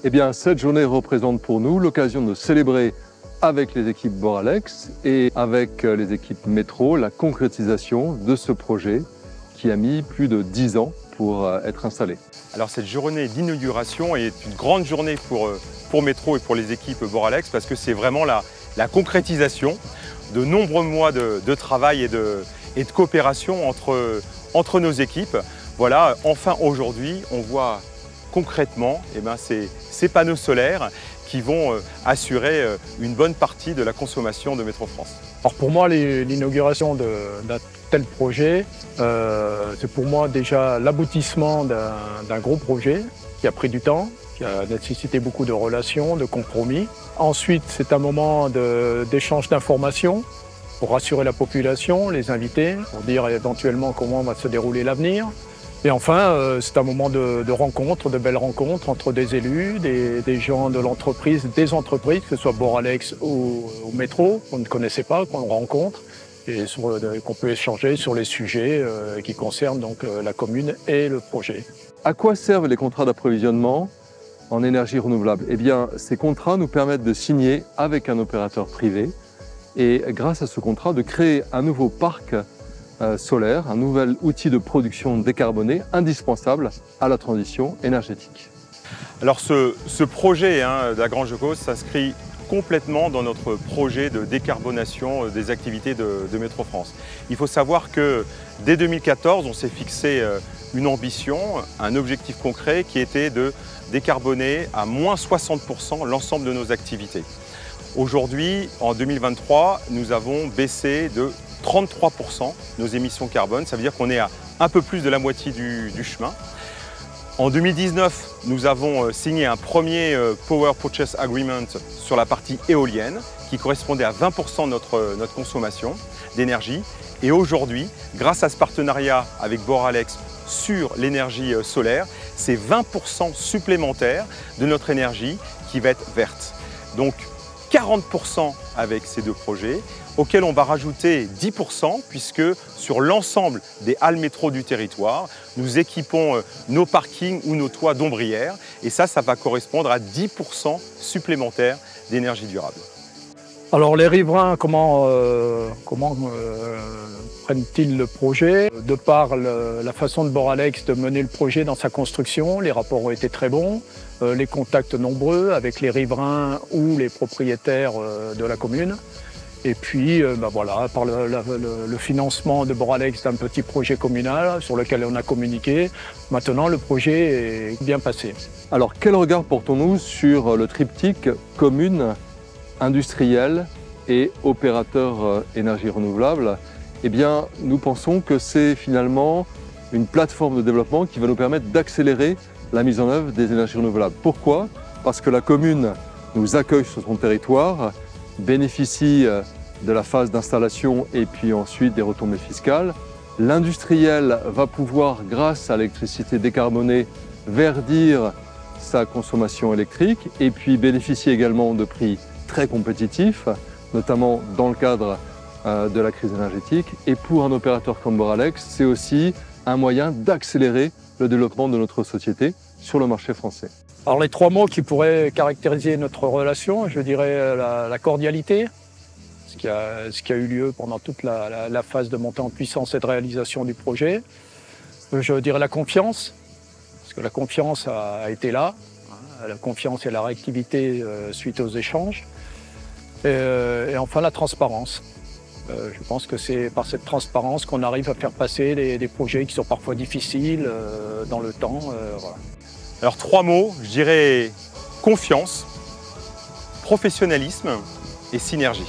Eh bien, cette journée représente pour nous l'occasion de célébrer avec les équipes Boralex et avec les équipes Metro la concrétisation de ce projet qui a mis plus de 10 ans pour être installé. Alors cette journée d'inauguration est une grande journée pour Metro et pour les équipes Boralex parce que c'est vraiment la concrétisation de nombreux mois de travail et de coopération entre nos équipes. Voilà, enfin aujourd'hui, on voit concrètement ces panneaux solaires qui vont assurer une bonne partie de la consommation de Metro France. Alors pour moi, l'inauguration d'un tel projet, c'est pour moi déjà l'aboutissement d'un gros projet qui a pris du temps, qui a nécessité beaucoup de relations, de compromis. Ensuite, c'est un moment d'échange d'informations pour rassurer la population, les invités, pour dire éventuellement comment va se dérouler l'avenir. Et enfin, c'est un moment de rencontre, de belles rencontres entre des élus, des gens de l'entreprise, des entreprises, que ce soit Boralex ou Metro, qu'on ne connaissait pas, qu'on rencontre, et qu'on peut échanger sur les sujets qui concernent donc la commune et le projet. À quoi servent les contrats d'approvisionnement en énergie renouvelable? Eh bien, ces contrats nous permettent de signer avec un opérateur privé et grâce à ce contrat de créer un nouveau parc solaire, un nouvel outil de production décarboné indispensable à la transition énergétique. Alors ce projet de la Grange de Causse s'inscrit complètement dans notre projet de décarbonation des activités de Metro France. Il faut savoir que dès 2014, on s'est fixé une ambition, un objectif concret qui était de décarboner à moins 60% l'ensemble de nos activités. Aujourd'hui, en 2023, nous avons baissé de 33% nos émissions carbone, ça veut dire qu'on est à un peu plus de la moitié du chemin. En 2019, nous avons signé un premier Power Purchase Agreement sur la partie éolienne qui correspondait à 20% de notre consommation d'énergie. Et aujourd'hui, grâce à ce partenariat avec Boralex sur l'énergie solaire, c'est 20% supplémentaire de notre énergie qui va être verte. Donc 40% avec ces deux projets, auxquels on va rajouter 10% puisque sur l'ensemble des halles métro du territoire, nous équipons nos parkings ou nos toits d'ombrières et ça va correspondre à 10% supplémentaires d'énergie durable. Alors les riverains, comment prennent-ils le projet? De par la façon de Boralex de mener le projet dans sa construction, les rapports ont été très bons, les contacts nombreux avec les riverains ou les propriétaires de la commune. Et puis voilà, par le financement de Boralex d'un petit projet communal sur lequel on a communiqué, maintenant le projet est bien passé. Alors quel regard portons-nous sur le triptyque commune, industriel et opérateur énergie renouvelable? Eh bien, nous pensons que c'est finalement une plateforme de développement qui va nous permettre d'accélérer la mise en œuvre des énergies renouvelables. Pourquoi? Parce que la commune nous accueille sur son territoire, bénéficie de la phase d'installation et puis ensuite des retombées fiscales. L'industriel va pouvoir, grâce à l'électricité décarbonée, verdir sa consommation électrique et puis bénéficier également de prix très compétitifs, notamment dans le cadre de la crise énergétique. Et pour un opérateur comme Boralex, c'est aussi un moyen d'accélérer le développement de notre société sur le marché français. Alors les trois mots qui pourraient caractériser notre relation, je dirais la cordialité, ce qui a eu lieu pendant toute la phase de montée en puissance et de réalisation du projet. Je dirais la confiance, parce que la confiance a été là, la confiance et la réactivité suite aux échanges. Et enfin la transparence. Je pense que c'est par cette transparence qu'on arrive à faire passer des projets qui sont parfois difficiles dans le temps. Voilà. Alors trois mots, je dirais confiance, professionnalisme et synergie.